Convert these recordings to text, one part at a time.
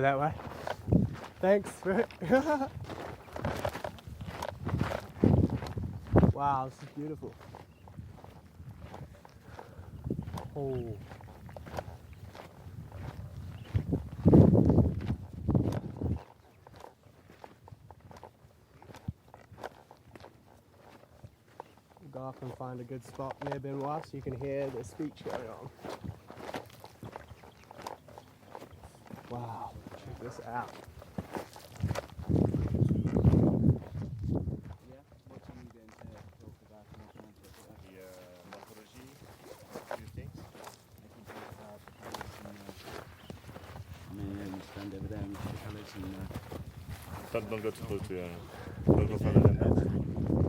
go that way. Thanks. Wow, this is beautiful. Oh. Go up and find a good spot near Benoit so you can hear the speech going on. Wow, check this out. Don't go too close to don't go further than that.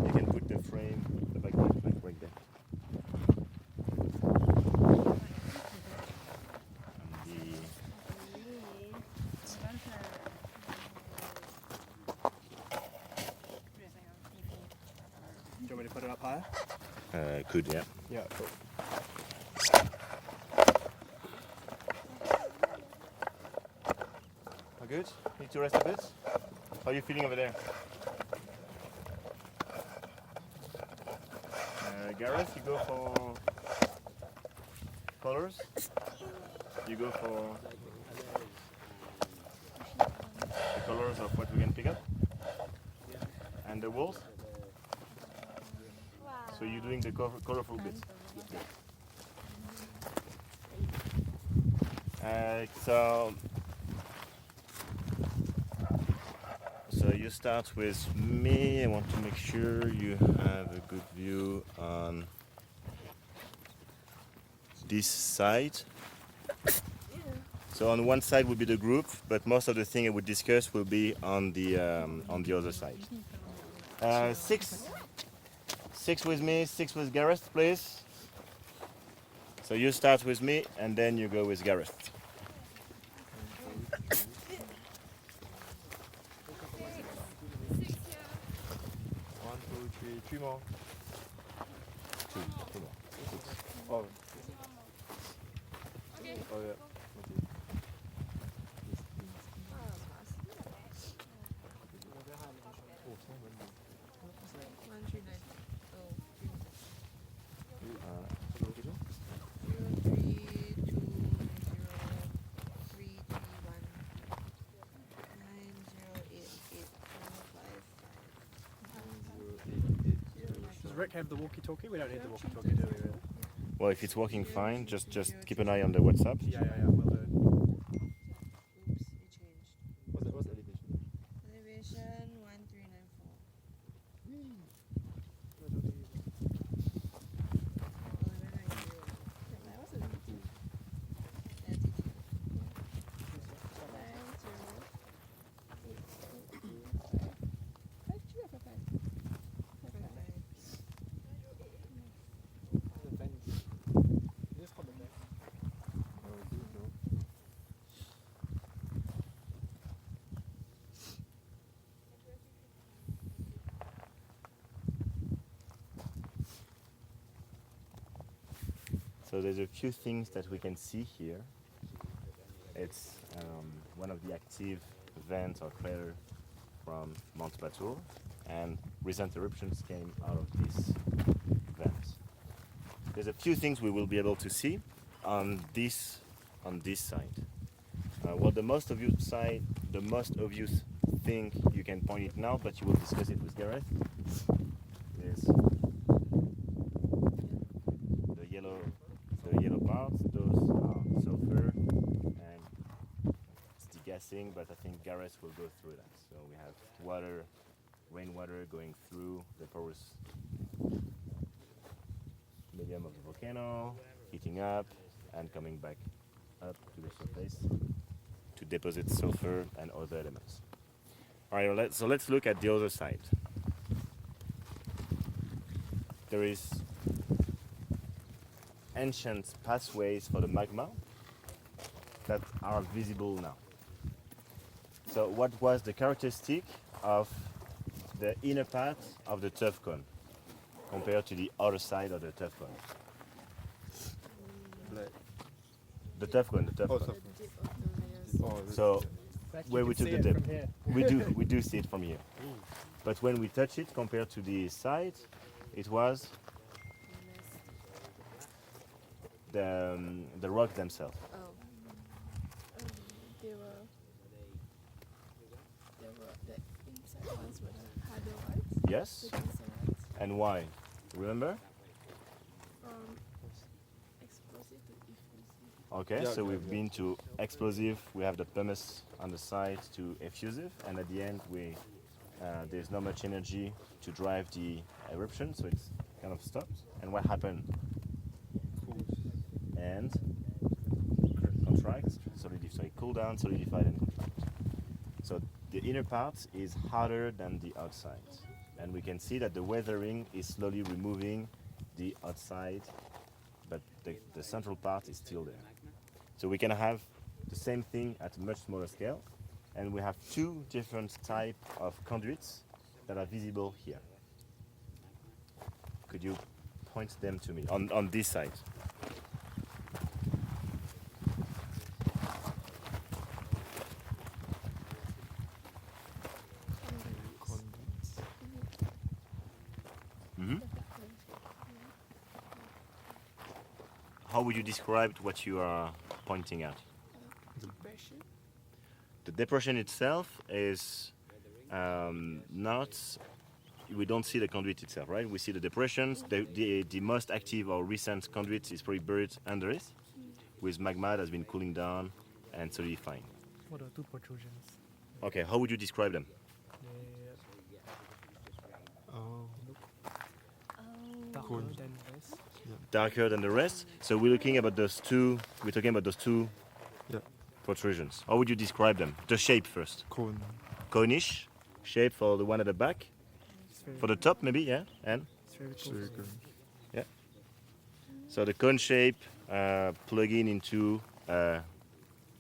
You can put the frame, the backlight like right there. Do you want me to put it up higher? Could, yeah. Yeah, cool. Good? Need to rest a bit? How are you feeling over there? Gareth, you go for colors. You go for the colors of what we can pick up. And the walls. So you're doing the colorful bits. So you start with me. I want to make sure you have a good view on this side. So on one side will be the group, but most of the thing I would discuss will be on the other side. Six with me, six with Gareth, please. So you start with me, and then you go with Gareth. 3 more. Two more. Oh. Okay. Oh yeah. Does Rick have the walkie-talkie? We don't need the walkie-talkie, do we really? Well, if it's working fine, just keep an eye on the WhatsApp. Yeah, will do. Oops, it changed. What's the elevation? Elevation 1394. So there's a few things that we can see here. It's one of the active vents or craters from Mount Batur, and recent eruptions came out of this vent. There's a few things we will be able to see on this side. Well, the most obvious thing you can point it now, but you will discuss it with Gareth, is the yellow parts. Those are sulfur and it's degassing, but I think Gareth will go through that. So we have water, rainwater going through the porous medium of the volcano, heating up and coming back up to the surface to deposit sulfur and other elements. Alright, so let's look at the other side. There is ancient pathways for the magma that are visible now. So what was the characteristic of the inner part of the tuff cone compared to the other side of the tuff cone? The tuff cone. The tip of the layers. So where we can took see the it dip. from here. We do see it from here. But when we touch it compared to the side, it was the rocks themselves. Oh. They were the inside ones were the harder ones. Yes. The denser ones. And why? Remember? From explosive to effusive. Okay, Yeah, so yeah, we've yeah. been to explosive, we have the pumice on the side to effusive, and at the end there's not much energy to drive the eruption, so it's kind of stopped. And what happened? And contract, solidify, cool down, solidified and contract. So the inner part is harder than the outside. And we can see that the weathering is slowly removing the outside, but the central part is still there. So we can have the same thing at a much smaller scale, and we have two different types of conduits that are visible here. Could you point them to me on this side? Mhm. How would you describe what you are pointing at? Depression. The depression itself is not. We don't see the conduit itself, right? We see the depressions. The most active or recent conduit is probably buried under it, with magma that has been cooling down and solidifying. What are two protrusions? Okay, how would you describe them? Oh, Darker Cool. than this. Darker than the rest. So we're looking about those two. We're talking about those two yeah, protrusions. How would you describe them? The shape first. cone. Conish shape for the one at the back. For the top, maybe, yeah. And Spherical. so the cone shape plug in into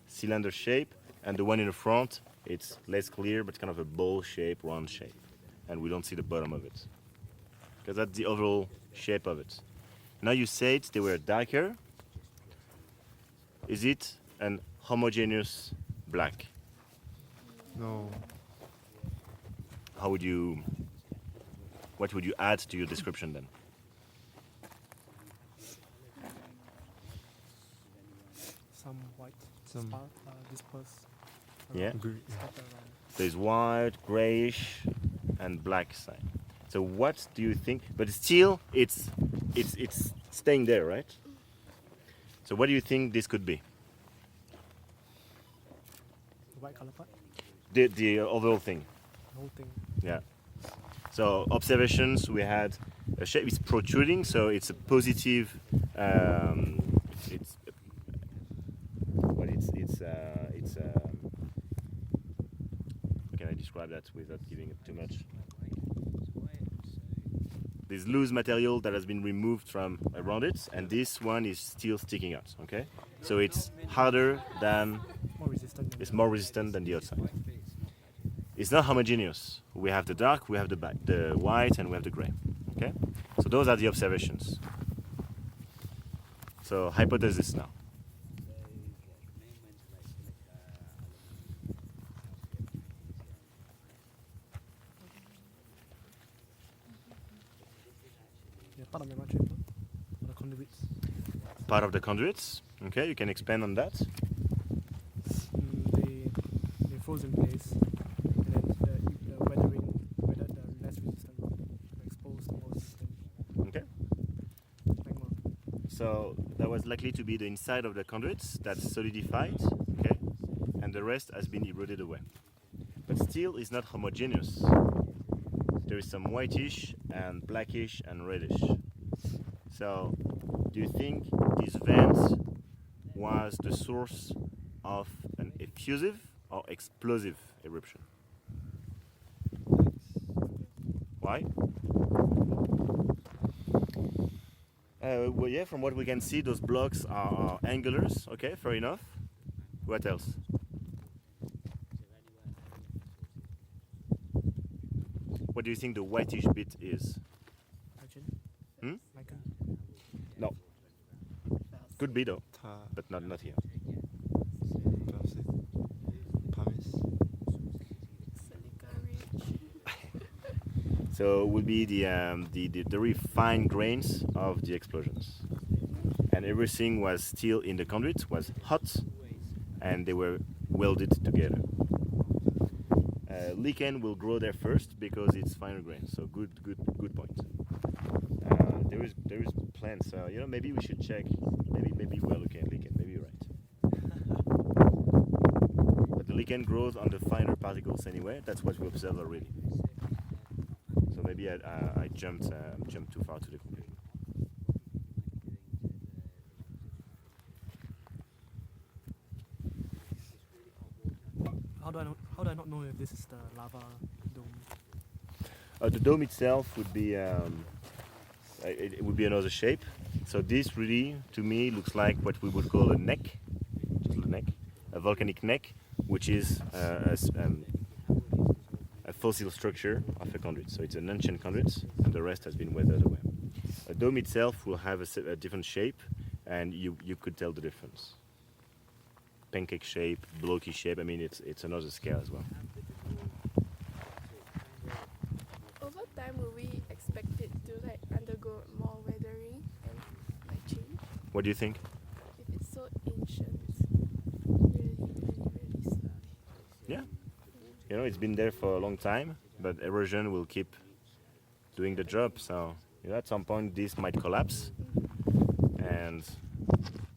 cylinder shape, and the one in the front, it's less clear, but kind of a bowl shape, round shape, and we don't see the bottom of it because that's the overall shape of it. Now you said they were darker. Is it an homogeneous black? No, How would you? What would you add to your description then? Some white Some- spark dispersed. Yeah. green. Scattered around. There's white, grayish, and black side. So what do you think? But still, it's staying there, right? So what do you think this could be? The white color part. The overall thing. The whole thing. Yeah. So observations, we had a shape is protruding, so it's a positive. It's what how can I describe that without giving it too much? There's loose material that has been removed from around it, and this one is still sticking out. Okay, so it's harder than More resistant than it's more resistant than the outside. It's not homogeneous. We have the dark, we have the black, the white, and we have the gray. Okay, so those are the observations. So hypothesis now. yeah, part of the chamber. Or the conduits. Part of the conduits. Okay, you can expand on that. They froze in place, and then the weathering weathered the less resistant rock, exposed the more resistant Okay. magma. So that was likely to be the inside of the conduits that's solidified. Okay, and the rest has been eroded away. But still, it's not homogeneous. There is some whitish and blackish and reddish. So, do you think this vent was the source of an effusive or explosive eruption? Why? Well, yeah, from what we can see, those blocks are angulars. Okay, fair enough. What else? What do you think the whitish bit is? Hydrogen? Hmm? Mica? No. Could be though, Ta, but not here. pumice. So it would be the very fine grains of the explosions. And everything was still in the conduit, was hot, and they were welded together. Lichen will grow there first because it's finer grain. So good point. There is plants. Maybe we should check. Maybe we're looking at lichen. Maybe you're right. But the lichen grows on the finer particles anyway. That's what we observed already. So maybe I jumped too far to the conclusion. How do I not know if this is the lava dome? The dome itself would be it would be another shape. So this really, to me, looks like what we would call a neck, a volcanic neck, which is a fossil structure of a conduit. So it's an ancient conduit, and the rest has been weathered away. A dome itself will have a different shape, and you could tell the difference. Pancake shape, blocky shape. I mean, it's another scale as well. Over time, will we expect it to undergo more weathering and change? What do you think? If it's so ancient, really slowly. Yeah. It's been there for a long time, but erosion will keep doing the job. So at some point this might collapse, and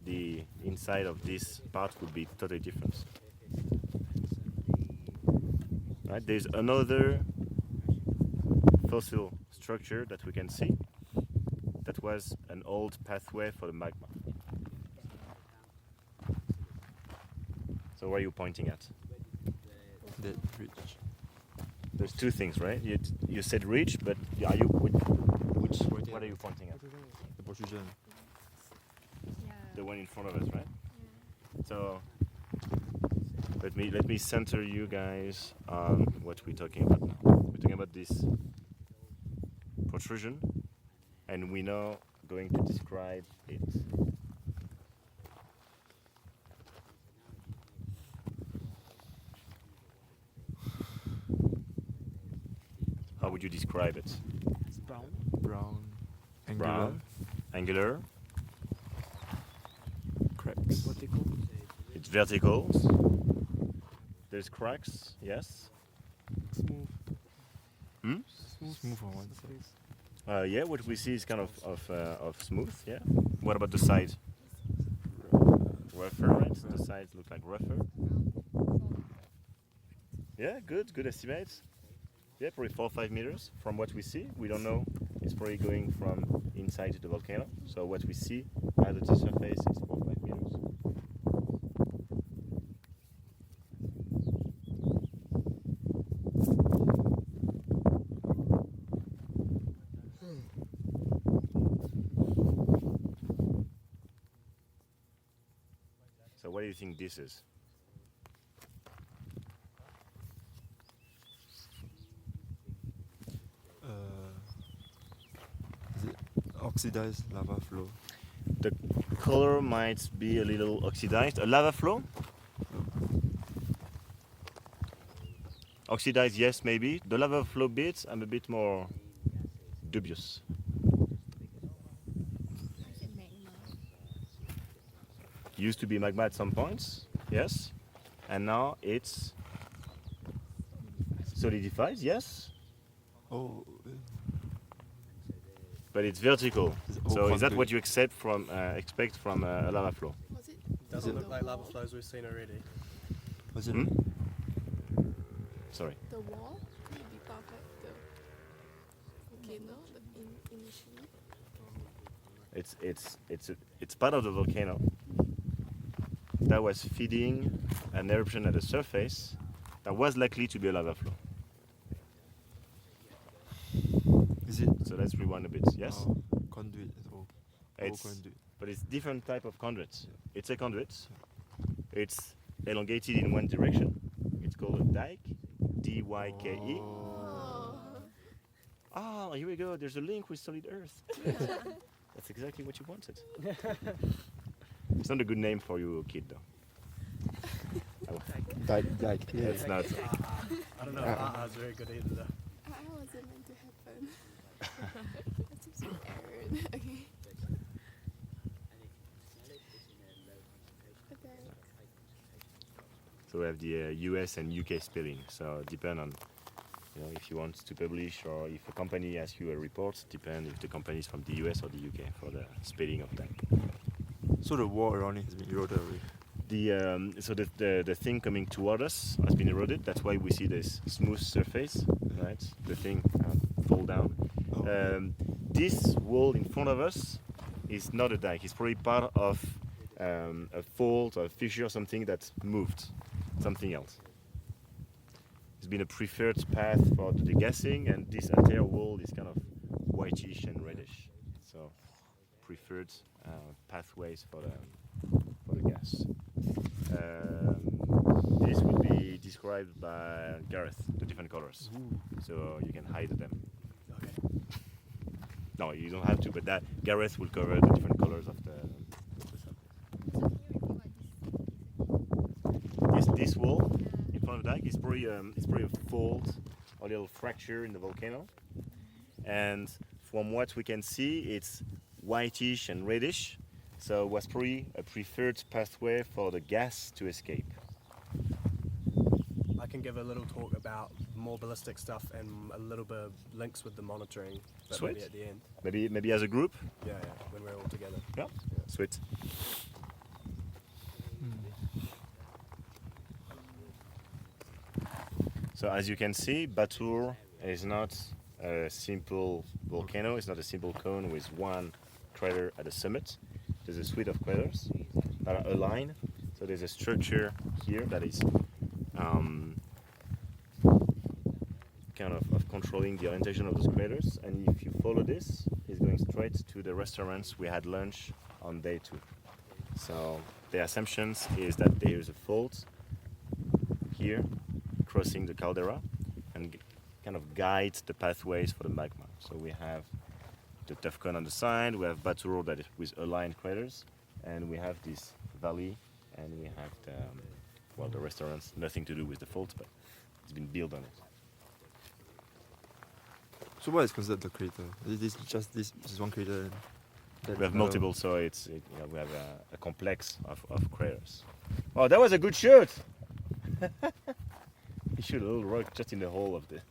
the inside of this part would be totally different. Right? There's another fossil structure that we can see. That was an old pathway for the magma. So where are you pointing at? That ridge. There's two things, right? You said ridge, but are you what are you pointing at? The protrusion. The one in front of us, right? So let me center you guys on what we're talking about now. We're talking about this protrusion, and we're now going to describe it. How would you describe it? It's brown. Brown. Angular. Brown, angular. Cracks. Vertical. It's vertical. There's cracks, yes. Smooth. Hmm? Smooth on one Surface. Yeah, what we see is kind of smooth, yeah. What about the sides? Rougher, right? The sides look like rougher. Yeah, good estimates. Yeah, probably 4 or 5 meters from what we see. We don't know. It's probably going from inside to the volcano. So what we see at the surface is 4 or 5 meters. So what do you think this is? Is it oxidized lava flow? The color might be a little oxidized. A lava flow? Oxidized, yes, maybe. The lava flow bits, I'm a bit more dubious. Used to be magma at some points, yes. And now it's solidified, yes. Oh, But it's vertical. So is that conduit. what you expect from a lava flow? Was it? Doesn't the look like lava wall? flows we've seen already. was it? Hmm? Sorry. The wall? Could it be part of the volcano initially? It's part of the volcano that was feeding an eruption at the surface that was likely to be a lava flow. Is it? So let's rewind a bit. Yes, Conduit at all. it's conduit. but it's different type of conduit. It's a conduit. It's elongated in one direction. It's called a dike, D-Y-K-E. Oh. Ah, here we go. There's a link with solid earth. That's exactly what you wanted. It's not a good name for you, kid, though. Dike. It's not. I don't know if that has very good either though. How was wasn't meant to happen. That seems to be error. Okay. But then, So we have the US and UK spelling. So depend on if you want to publish or if a company asks you a report, depend if the company is from the US or the UK for the spelling of that. So the wall around it has been eroded away. The thing coming toward us has been eroded. That's why we see this smooth surface, right? The thing fall down. Oh. This wall in front of us is not a dike. It's probably part of a fault or a fissure or something that moved, something else. It's been a preferred path for the gassing, and this entire wall is kind of whitish and reddish. So preferred pathways for the gas. This would be described by Gareth, the different colors. So you can hide them. Okay. No, you don't have to, but that Gareth will cover the different colors of the surface. This wall in front of the dike is probably a fault or a little fracture in the volcano. And from what we can see, it's whitish and reddish. So it was probably a preferred pathway for the gas to escape. I can give a little talk about more ballistic stuff and a little bit of links with the monitoring, but Sweet. maybe at the end. Maybe as a group. Yeah, when we're all together. Yeah. Sweet. So as you can see, Batur is not a simple volcano. It's not a simple cone with one crater at the summit. There's a suite of craters that are aligned. So there's a structure here that is kind of controlling the orientation of those craters. And if you follow this, it's going straight to the restaurants we had lunch on day 2. So the assumptions is that there is a fault here crossing the caldera and kind of guides the pathways for the magma. So we have the tough cone on the side, we have Batur that is with aligned craters, and we have this valley, and we have the restaurants, nothing to do with the fault, but it's been built on it. So what is considered the crater? Is this just this one crater? We have multiple, so we have a complex of craters. Oh, that was a good shoot! You shoot a little rock just in the hole of the...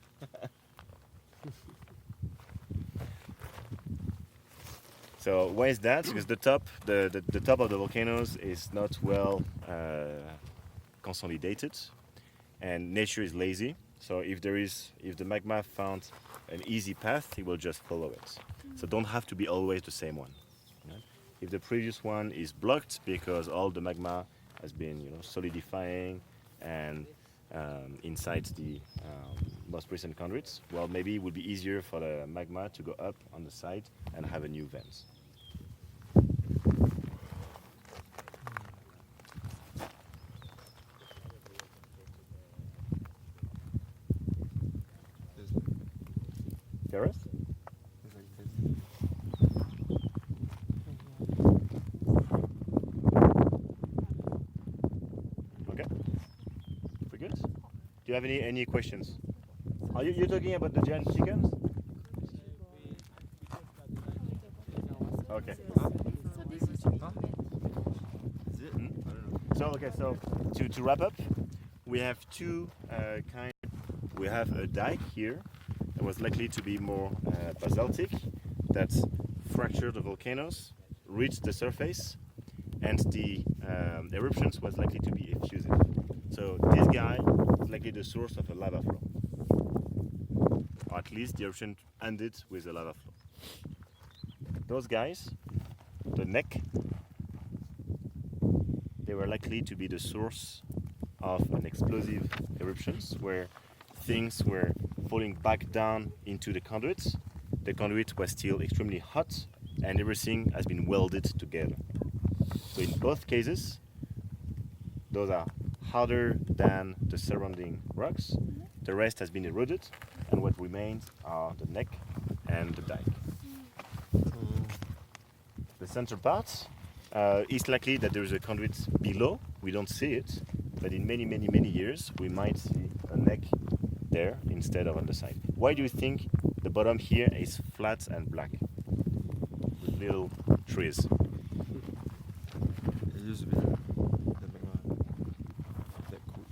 So why is that? Because the top of the volcanoes is not well consolidated, and nature is lazy. So if the magma found an easy path, it will just follow it. So don't have to be always the same one. Right? If the previous one is blocked because all the magma has been solidifying and inside the most recent conduits, well, maybe it would be easier for the magma to go up on the side and have a new vent. Gareth? Okay. We're good? Do you have any questions? Are you talking about the giant chickens? Okay. so this is Is it? I don't know. So to wrap up, we have two kind. We have a dike here that was likely to be more basaltic, that fractured the volcanoes, reached the surface, and the eruptions was likely to be effusive. So this guy is likely the source of a lava flow, or at least the eruption ended with a lava flow. Those guys, the neck, they were likely to be the source of an explosive eruptions where things were falling back down into the conduit. The conduit was still extremely hot and everything has been welded together. So in both cases, those are harder than the surrounding rocks. The rest has been eroded, and what remains are the neck and the dike. The center part is likely that there is a conduit below. We don't see it, but in many years we might see a neck there instead of on the side. Why do you think the bottom here is flat and black with little trees? It used to be the magma that cool.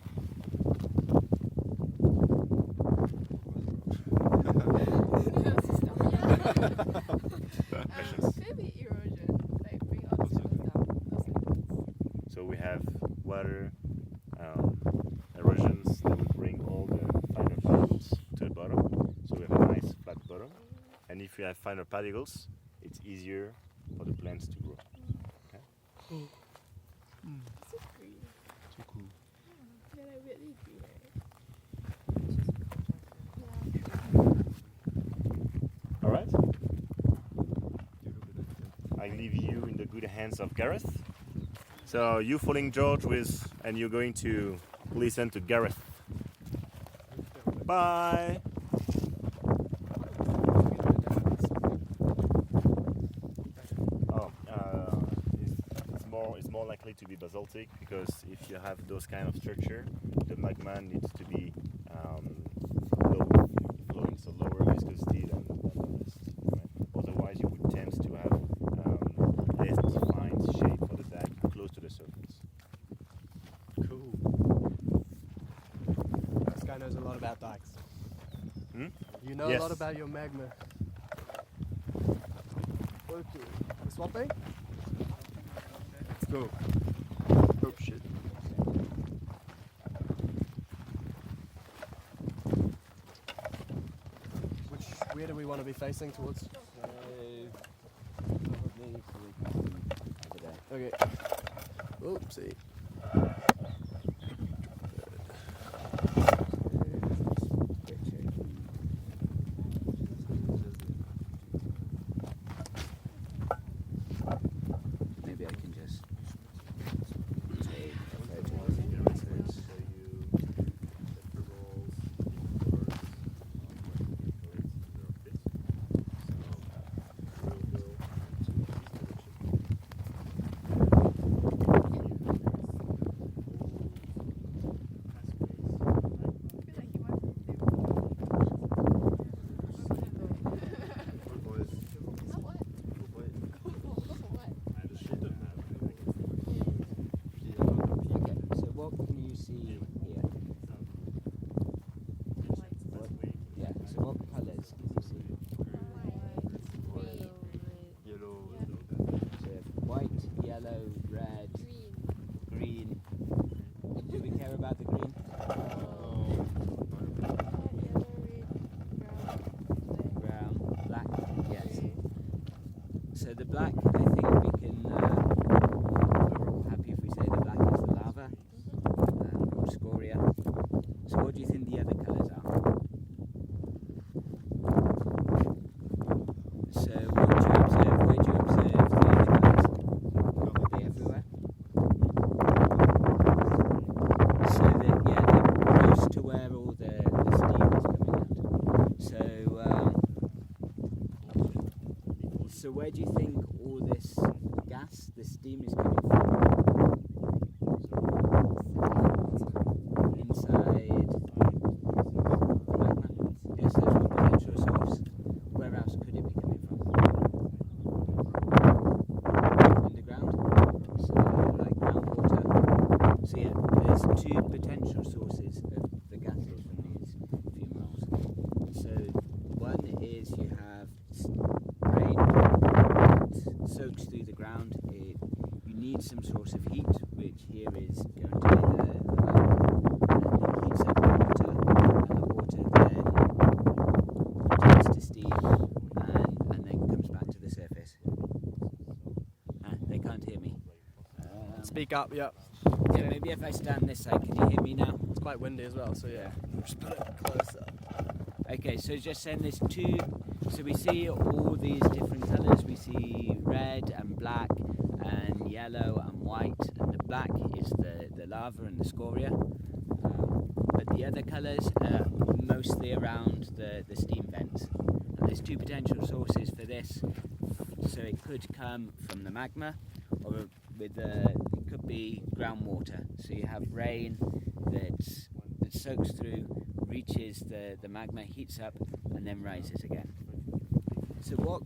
Could it be erosion? Like bring all the surface down. Those things. So we have water, erosions that will bring all the finer particles to the bottom. So we have a nice flat bottom. And if you have finer particles, it's easier for the plants to grow. This is green. So cool. Yeah, like weirdly green, right? All right. You look at that. I leave you in the good hands of Gareth. So you following George with, and you're going to listen to Gareth. Bye. Oh, it's more likely to be basaltic because if you have those kind of structure, the magma needs to be low flowing, so lower viscosity than the rest. Right? Otherwise, you would tend to have less defined shape for the dike close to the surface. Cool. This guy knows a lot about dikes. Hmm? You know Yes. a lot about your magma. Okay. We're swapping? Let's go. Oh shit. Where do we want to be facing towards? Okay. Oopsie. Maybe I can just take I feel like he wants to Good boys. Not what? Good boy. Go for what? Okay, so what can you see here? What, yeah, so what colours can you see? Yellow. So you have white, yellow, red, green. Do we care about the green? Brown, black, yes. So the black, I think we can, we're all happy if we say the black is the lava, or scoria. So what do you think the other colours are? So what do you observe? Where do you observe the other colours? Are they everywhere? So that, yeah, they're close to where all the steam is coming out. So where do you think all this gas, the steam is coming from? Inside the magma? Yes, there's one potential source. Where else could it be coming from? Underground? So like groundwater. So yeah, there's two potential sources of the gases from these fumaroles. So one is you have rain that soaks through the ground. You need some source of heat, which here is going to be the lava, and it heats up the water, and the water then turns to steam and then comes back to the surface. They can't hear me. Speak up, yeah. Yeah, maybe if I stand this side, can you hear me now? It's quite windy as well, so yeah. Just put it closer. Okay, so just saying there's two, so we see all these different colours. We see red and black and yellow and white, and the black is the lava and the scoria. But the other colours are mostly around the steam vents. And there's two potential sources for this. So it could come from the magma, or it could be groundwater. So you have rain that soaks through, reaches the magma, heats up, and then rises again. So what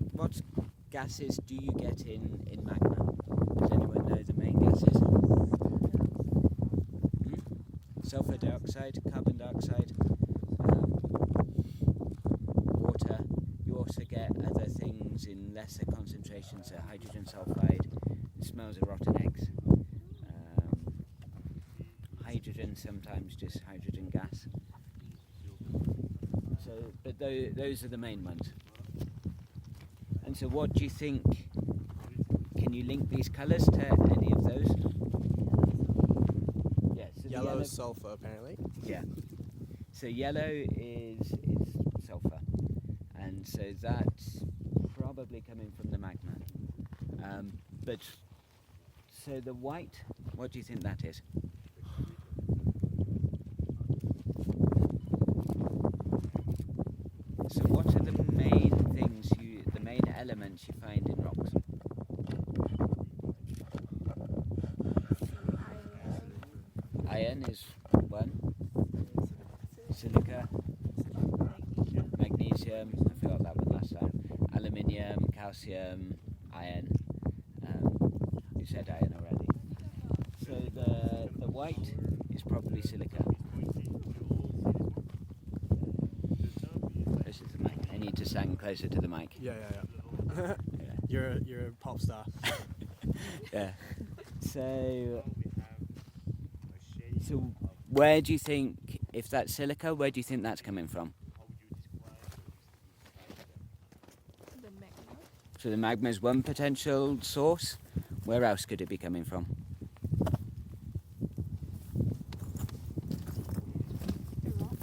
gases do you get in magma? Does anyone know the main gases? Sulfur dioxide, carbon dioxide, water. You also get other things in lesser concentrations, so hydrogen sulfide. It smells of rotten eggs. Hydrogen, sometimes just hydrogen gas. So, but those are the main ones. And so what do you think, can you link these colours to any of those? Yeah, so Yellow is sulfur, apparently. Yeah. So yellow is sulfur, and so that's probably coming from the magma. But so the white, what do you think that is? So what are the main things the main elements you find in rocks? Iron is one. Silica, magnesium, I forgot that one last time. Aluminium, calcium, iron. You said iron already. So the white is probably silica. Closer to the mic. I need to stand closer to the mic. Yeah. You're a pop star. Yeah. So where do you think, if that's silica, where do you think that's coming from? The magma. So the magma is one potential source. Where else could it be coming from? The rock.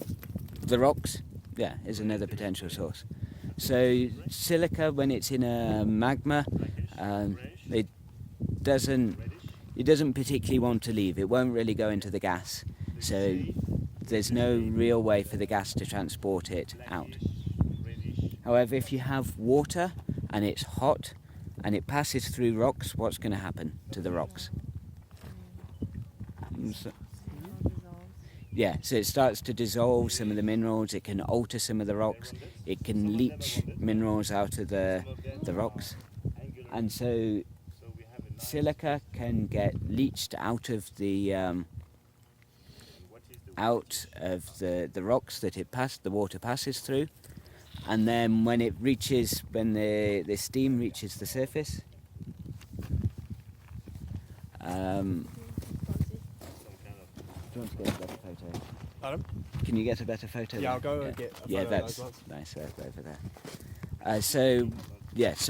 The rocks, yeah, is another potential source. So silica, when it's in a magma, it doesn't particularly want to leave. It won't really go into the gas. So there's no real way for the gas to transport it out. However, if you have water and it's hot and it passes through rocks, what's going to happen to the rocks? Yeah, so it starts to dissolve some of the minerals, it can alter some of the rocks, it can leach minerals out of the rocks. And so silica can get leached out of the rocks that the water passes through, and then when the steam reaches the surface, do you want to get a better photo? Pardon? Can you get a better photo? Yeah, I'll go there? and get a Yeah, photo of that's those ones. nice over there. So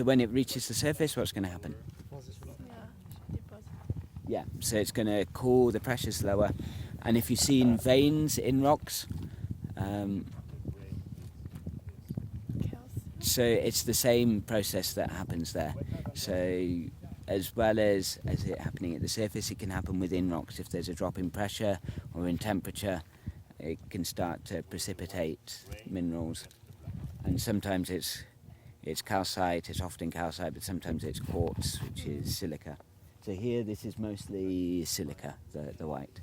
when it reaches the surface, what's going to happen? Yeah. Deposit. Yeah, so it's going to cool, the pressure's lower, and if you've seen veins in rocks, Calcium. so it's the same process that happens there. So as well as it happening at the surface, it can happen within rocks. If there's a drop in pressure or in temperature, it can start to precipitate minerals. And sometimes it's calcite, it's often calcite, but sometimes it's quartz, which is silica. So here this is mostly silica, the white,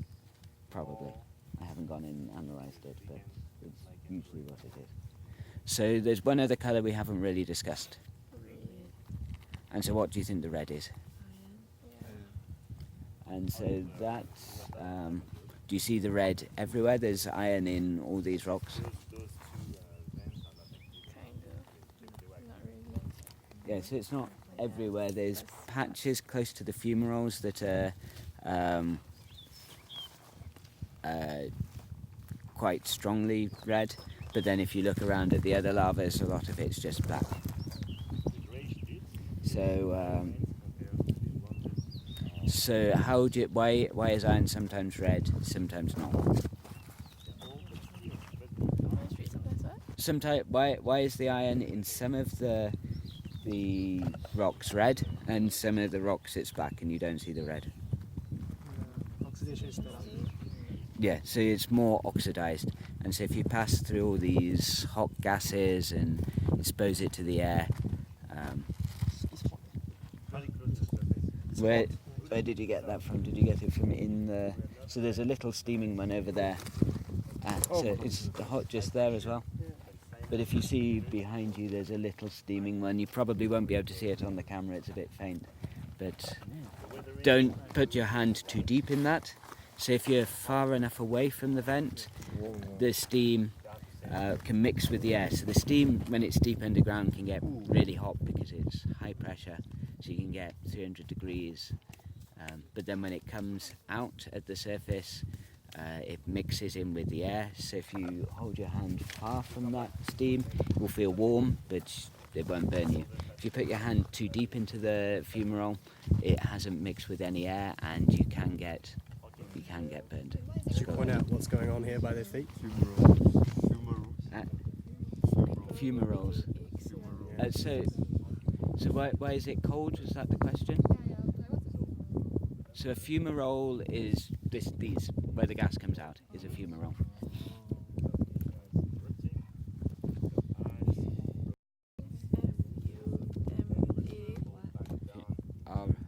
probably. I haven't gone and analysed it, but it's usually what it is. So there's one other colour we haven't really discussed. And so what do you think the red is? And so that's, do you see the red everywhere? There's iron in all these rocks. Kind of. Not really. Yeah, so it's not everywhere. There's patches close to the fumaroles that are quite strongly red, but then if you look around at the other lavas, a lot of it's just black. So why is iron sometimes red, sometimes not? Sometimes why is the iron in some of the rocks red and some of the rocks it's black and you don't see the red? Oxidation is better. Yeah, so it's more oxidized, and so if you pass through all these hot gases and expose it to the air, where did you get that from? Did you get it from in the? So there's a little steaming one over there. So it's hot just there as well. But if you see behind you, there's a little steaming one. You probably won't be able to see it on the camera. It's a bit faint. But don't put your hand too deep in that. So if you're far enough away from the vent, the steam can mix with the air. So the steam, when it's deep underground, can get really hot because it's high pressure. So you can get 300 degrees. But then when it comes out at the surface, it mixes in with the air. So if you hold your hand far from that steam, it will feel warm, but it won't burn you. If you put your hand too deep into the fumarole, it hasn't mixed with any air, and you can get burned. Should we point out what's going on here by their feet? Fumaroles. So why is it cold? Is that the question? So a fumarole is these where the gas comes out is a fumarole.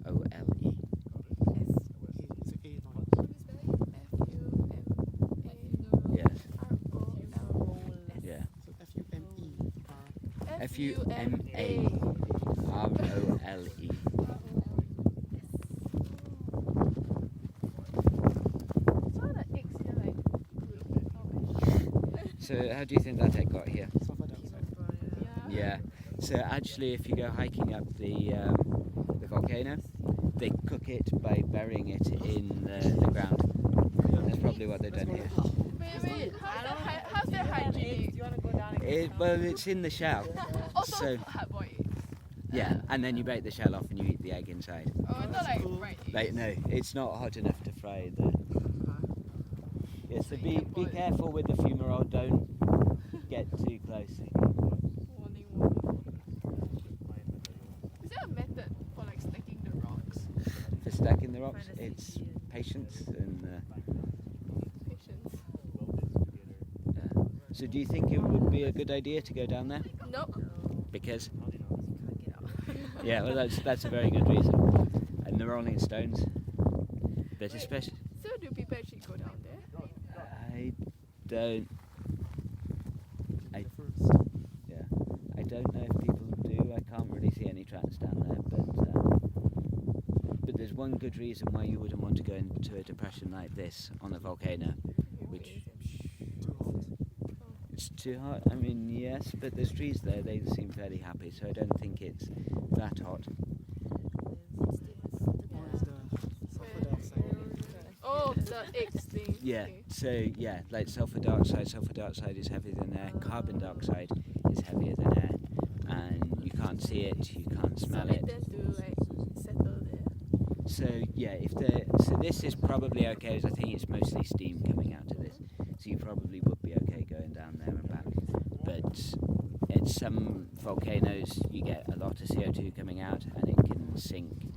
ROLE. Yes. Yeah. FUMAROLE. So how do you think that egg got here? Yeah. So actually, if you go hiking up the volcano, they cook it by burying it in the ground. That's probably what they've done here. Wait, how's that hygienic? Well, it's in the shell. Also, So hard boiled eggs. yeah, and then you break the shell off and you eat the egg inside. Oh, I thought like fried eggs. Like no, it's not hot enough to fry the. Yeah, so be careful with the fumarole. Don't get too close. Warning, warning. Is there a method for like stacking the rocks? For stacking the rocks, it's patience and. Patience. So do you think it would be a good idea to go down there? Nope. Because Can't get out. yeah, well that's a very good reason. And the Rolling Stones, but especially So do people actually go down there? I don't. I don't know if people do. I can't really see any tracks down there, but there's one good reason why you wouldn't want to go into a depression like this on a volcano, which it's too hot. I mean, yes, but there's trees there. They seem fairly happy, so I don't think it's that hot. Oh, the eggs thing. Yeah. Okay. So yeah, like sulfur dioxide. Sulfur dioxide is heavier than air. Carbon dioxide is heavier than air, and you can't see it. You can't smell So it. they tend to like settle there. So yeah, so this is probably okay, as I think it's mostly steam coming out of this. So you probably would be okay going down there and back. But at some volcanoes you get a lot of CO2 coming out and it can sink,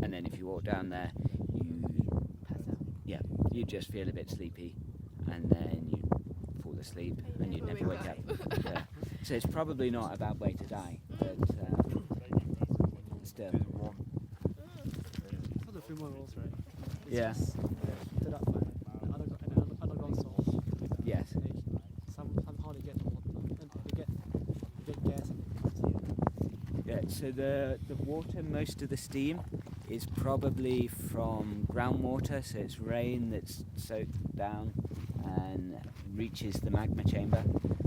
and then if you walk down there you just feel a bit sleepy and then you fall asleep and you never wake up. Yeah. So it's probably not a bad way to die, but still. For the fumaroles, right? It's Yeah. just, lit up by an underground source. Yes. Somehow they get the water and they get gas and Yeah, so the water, most of the steam is probably from groundwater, so it's rain that's soaked down and reaches the magma chamber.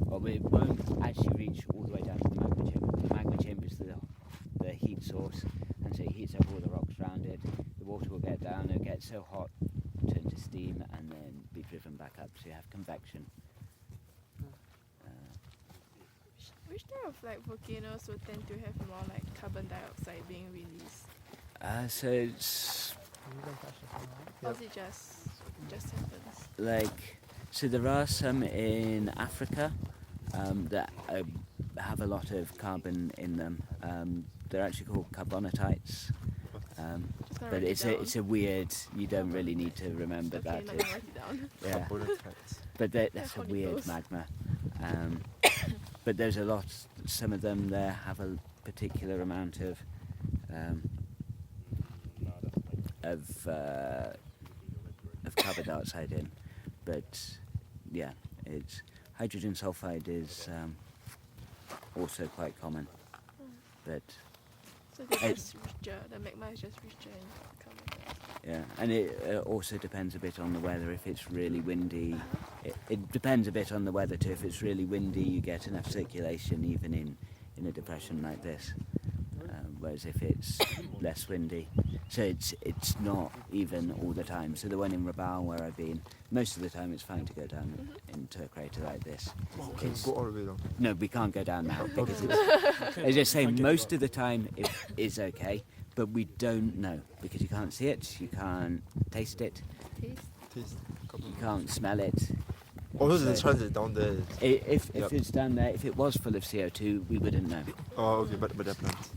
Or it won't actually reach all the way down to the magma chamber. The magma chamber is the heat source, and so it heats up all the rocks around it. The water will get down, it'll get so hot, turn to steam, and then be driven back up, so you have convection. Which type of like volcanoes would tend to have more like carbon dioxide being released? So it's Or is it just happens? like, so there are some in Africa that have a lot of carbon in them. They're actually called carbonatites. Just gonna But write it it's a weird. You don't really need to remember okay, that. let me write it down. Yeah, but that's a weird Coniferous. magma. But there's a lot. Some of them there have a particular amount of have covered the outside in. But yeah, it's hydrogen sulfide is also quite common. But So they're It- just richer. The magma is just richer in carbon. yeah, and it also depends a bit on the weather. If it's really windy, it depends a bit on the weather too. If it's really windy, you get enough circulation even in a depression like this. Whereas if it's less windy, so it's not even all the time. So the one in Rabaul where I've been, most of the time it's fine to go down into a crater like this. Can It's- go all the way down. No, we can't go down now because it's, as I say, most of the time it is okay, but we don't know because you can't see it, you can't taste it, Taste. you can't smell it. Also, the So- chance is down there. If Yep. it's down there, if it was full of CO2, we wouldn't know. Oh, okay, but they're plants.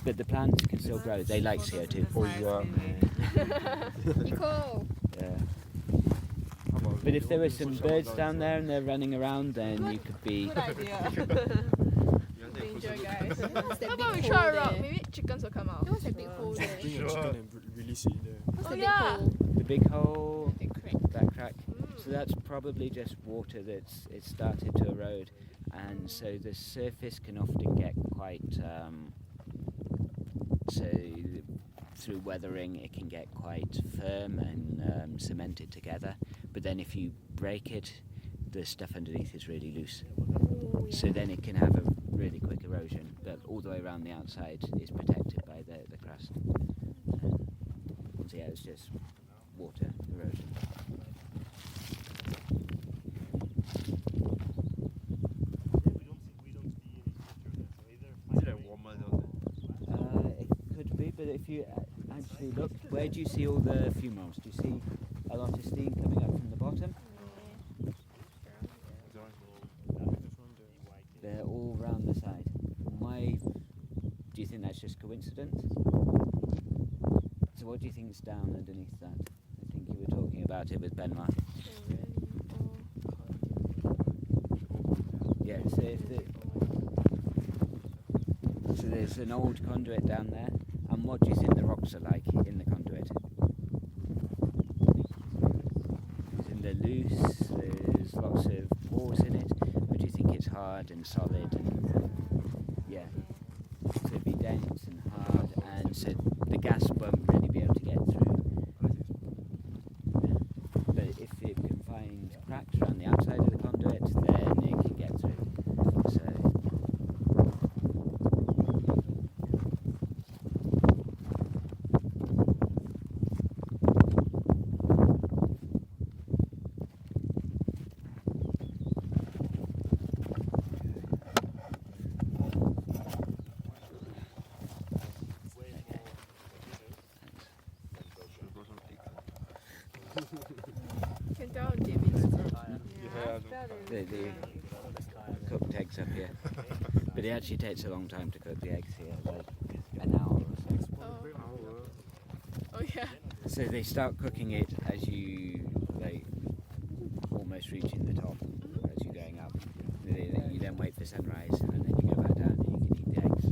But the plants can still grow. They like CO2. Oh yeah. Eco. Yeah. But if there were some birds down there and they're running around, then you could be. Good idea. Danger, guys. What's that How big about we hole throw a rock? there? Maybe chickens will come out. What's that big hole there? Bring a chicken and release it there. What's Oh, the big yeah. hole? The big hole, Big crack. that crack. Mm. So that's probably just water that's it's started to erode, and so the surface can often get quite. So through weathering, it can get quite firm and cemented together. But then if you break it, the stuff underneath is really loose. Oh, So then it can have a really quick erosion, but all the way around the outside is protected by the crust. So yeah, it's just water erosion. Is it like warmer down there? It could be, but if you actually look, where do you see all the fumaroles? Do you see a lot of steam coming up from the bottom? They're all round the side. Why do you think that's just coincidence? So what do you think's down underneath that? I think you were talking about it with Benoit. Yeah, so if the, so there's an old conduit down there, and what do you think the rocks are like in the conduit? Isn't there loose? There's lots of pores in it, or do you think it's hard and solid? And yeah, so it'd be dense and hard, and so the gas won't really be able to get through. But if it can find cracks around the outside of the conduit, then it can get through. So You can tell David's the cooked eggs up here. But it actually takes a long time to cook the eggs here, like an hour or so. Oh yeah. So they start cooking it as you like almost reaching the top as you're going up. You then wait for sunrise and then you go back down and you can eat the eggs.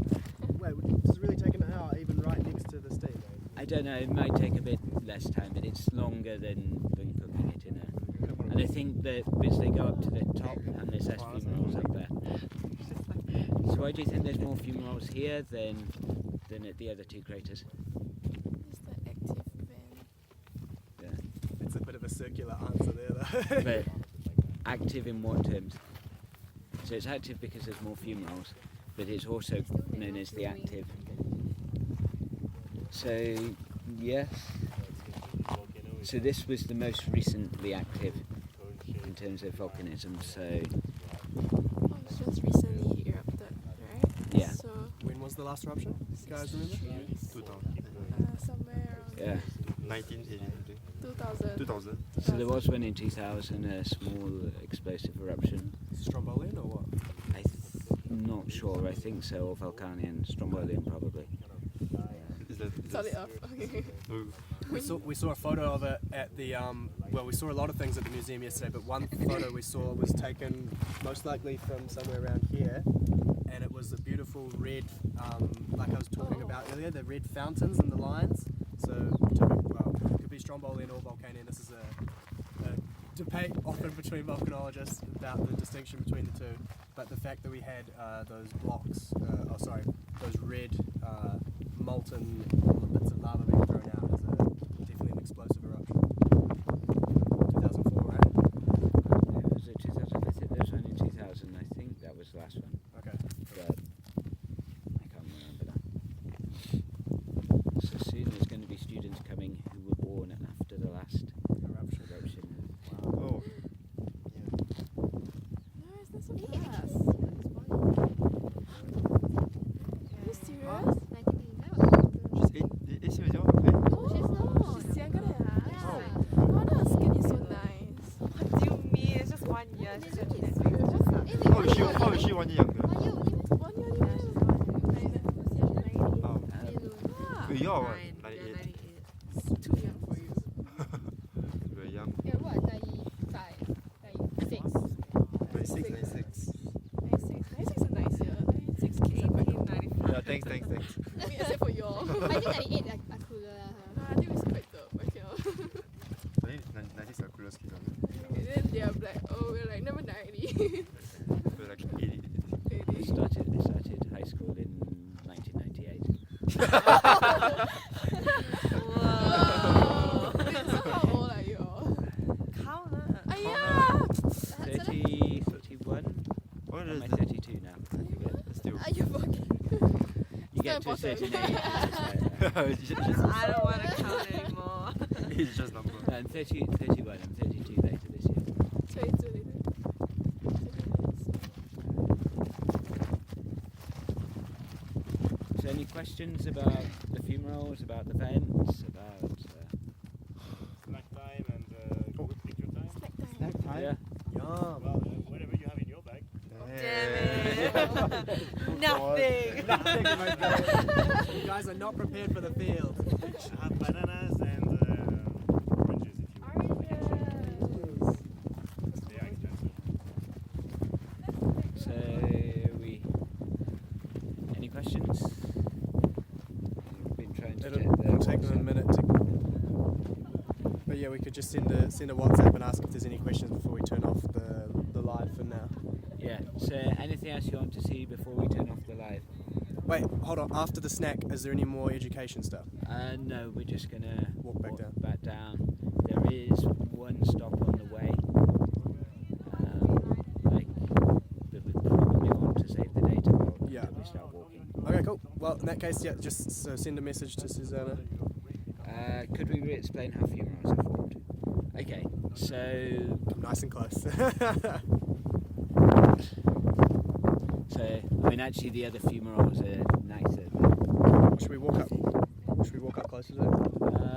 Wait, does it really take an hour even right next to the steam? I don't know, it might take a bit less time, but it's longer than cooking it in a. And I think that as they go up to the top and there's less fumaroles up there. So why do you think there's more fumaroles here than at the other two craters? It's the active vent. Yeah. It's a bit of a circular answer there though. But active in what terms? So it's active because there's more fumaroles, but it's also known as the active. So yes. So this was the most recently active in terms of volcanism. So Oh, it's just recently erupted, right? Yeah. So When was the last eruption? You guys remember? 2000. somewhere around yeah. 1980. 2000. 2000. So there was one in 2000, a small explosive eruption. Strombolian or what? I'm not sure. I think so, or Vulcanian, Strombolian probably. Is that? Solid off. Okay. Oh, We saw a photo of it at the well, we saw a lot of things at the museum yesterday, but one photo we saw was taken most likely from somewhere around here, and it was a beautiful red, like I was talking about earlier, the red fountains and the lines. So well, it could be Stromboli or volcanic. This is a debate often between volcanologists about the distinction between the two. But the fact that we had those blocks, those red molten bits of lava being thrown out is definitely an explosive eruption. 2004, right? It was 2000. I think there was one in 2000. I think that was the last one. Okay. But I can't remember that. So soon there's going to be students coming who were born after the last eruption. Oh. No, it's not so fast. Are you serious? She's 8 years young, right? She's younger than us. Oh, her skin is so nice. What do you mean? It's just 1 year. It's just How is she 1 year younger? 1 year only. Oh. Ah, Wait, you're what? 98? it's too young for you. Very young. Yeah, what? 95, 96. 96, 96. 96 is a nice year. 96 kids are quite cool. 1895. Yeah, thanks. I mean, except for you all. I think 98 are cooler. No, I think we quite dope. Okay. I think 96 are coolest kids on And then they are like, oh, we're like number 90. We're like 80. I started high school in 1998. Whoa. So how old are you all? Count lah. Yeah. 30, 31. What I'm is at that? 32 now. Still. Are you fucking? You get to a important. certain age. It's just- I don't want to count anymore. it's just number. I'm 31. I'm 32 later this year. 22 later. So any questions about the funerals, about the vents, about... Snack time and good picture time. Snack time. yeah. Yum. Well, whatever you have in your bag. Damn it. Nothing. You guys are not prepared for the field. Have bananas and oranges if you want. They are expensive. So any questions? I've been trying to check It'll take them a minute to. But yeah, we could just send a WhatsApp and ask if there's any questions before we turn off the live for now. Yeah. So anything else you want to see before we turn off the live? Wait, hold on. After the snack, is there any more education stuff? No, we're just gonna Walk back down. Back down. There is one stop on the way. But we probably want to save the data while Yeah. we start walking. Okay, cool. Well, in that case, yeah, just send a message to Susanna. Could we re-explain how funerals are formed? Okay, so Nice and close. I mean actually the other funerals are nicer. Should we walk up closer to it?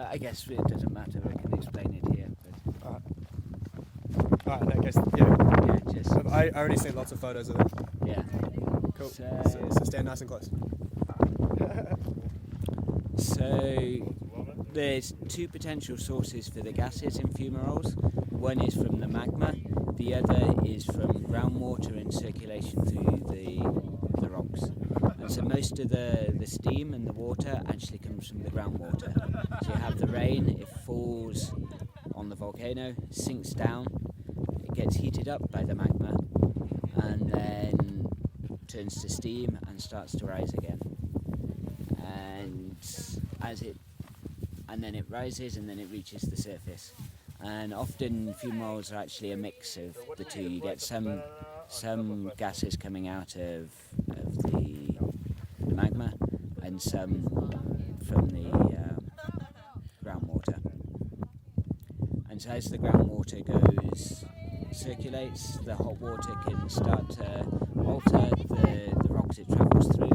I guess it doesn't matter. I can explain it here. But Alright, in that case, yeah. yeah, just I already seen lots of photos of it. yeah. Cool. So- So stand nice and close. So there's two potential sources for the gases in fumaroles. One is from the magma, the other is from groundwater in circulation through the rocks. And so most of the steam and the water actually comes from the groundwater. So you have the rain, it falls on the volcano, sinks down, it gets heated up by the magma, and then turns to steam and starts to rise again. And then it rises and then it reaches the surface. And often fumaroles are actually a mix of the two. You get some gases coming out of the magma and some from the groundwater. And so as the groundwater circulates, the hot water can start to alter the rocks it travels through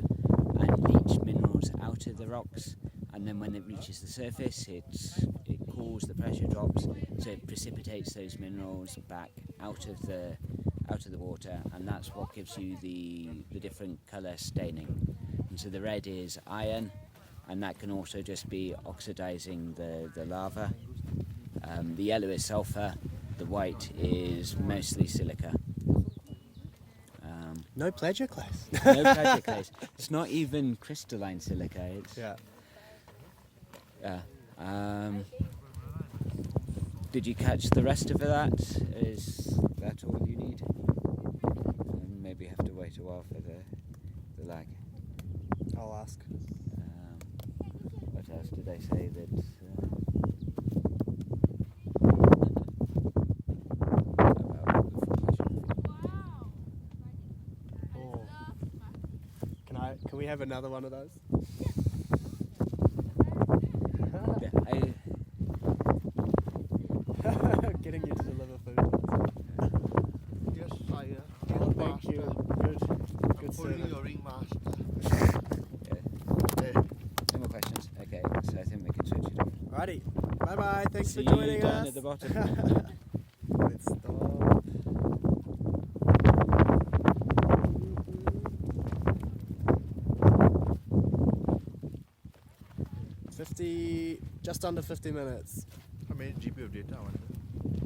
and leach minerals out of the rocks. And then when it reaches the surface, it cools, the pressure drops, so it precipitates those minerals back out of the water, and that's what gives you the different colour staining. And so the red is iron, and that can also just be oxidising the lava. The yellow is sulphur, the white is mostly silica. No plagioclase. No plagioclase. It's not even crystalline silica. It's Yeah. yeah. Did you catch the rest of that? Is that all you need? Maybe have to wait a while for the lag. I'll ask. What else did I say that? Oh. Can we have another one of those? Yeah, Getting you to deliver food. Yes, sire. Oh, thank you. Good Holding service. your ringmaster. no more questions. Okay, so I think we can switch it off. Alrighty. Bye bye. Thanks See for joining you down us. at the bottom. Let's stop. 50, just under 50 minutes. How many GB of data? I wonder?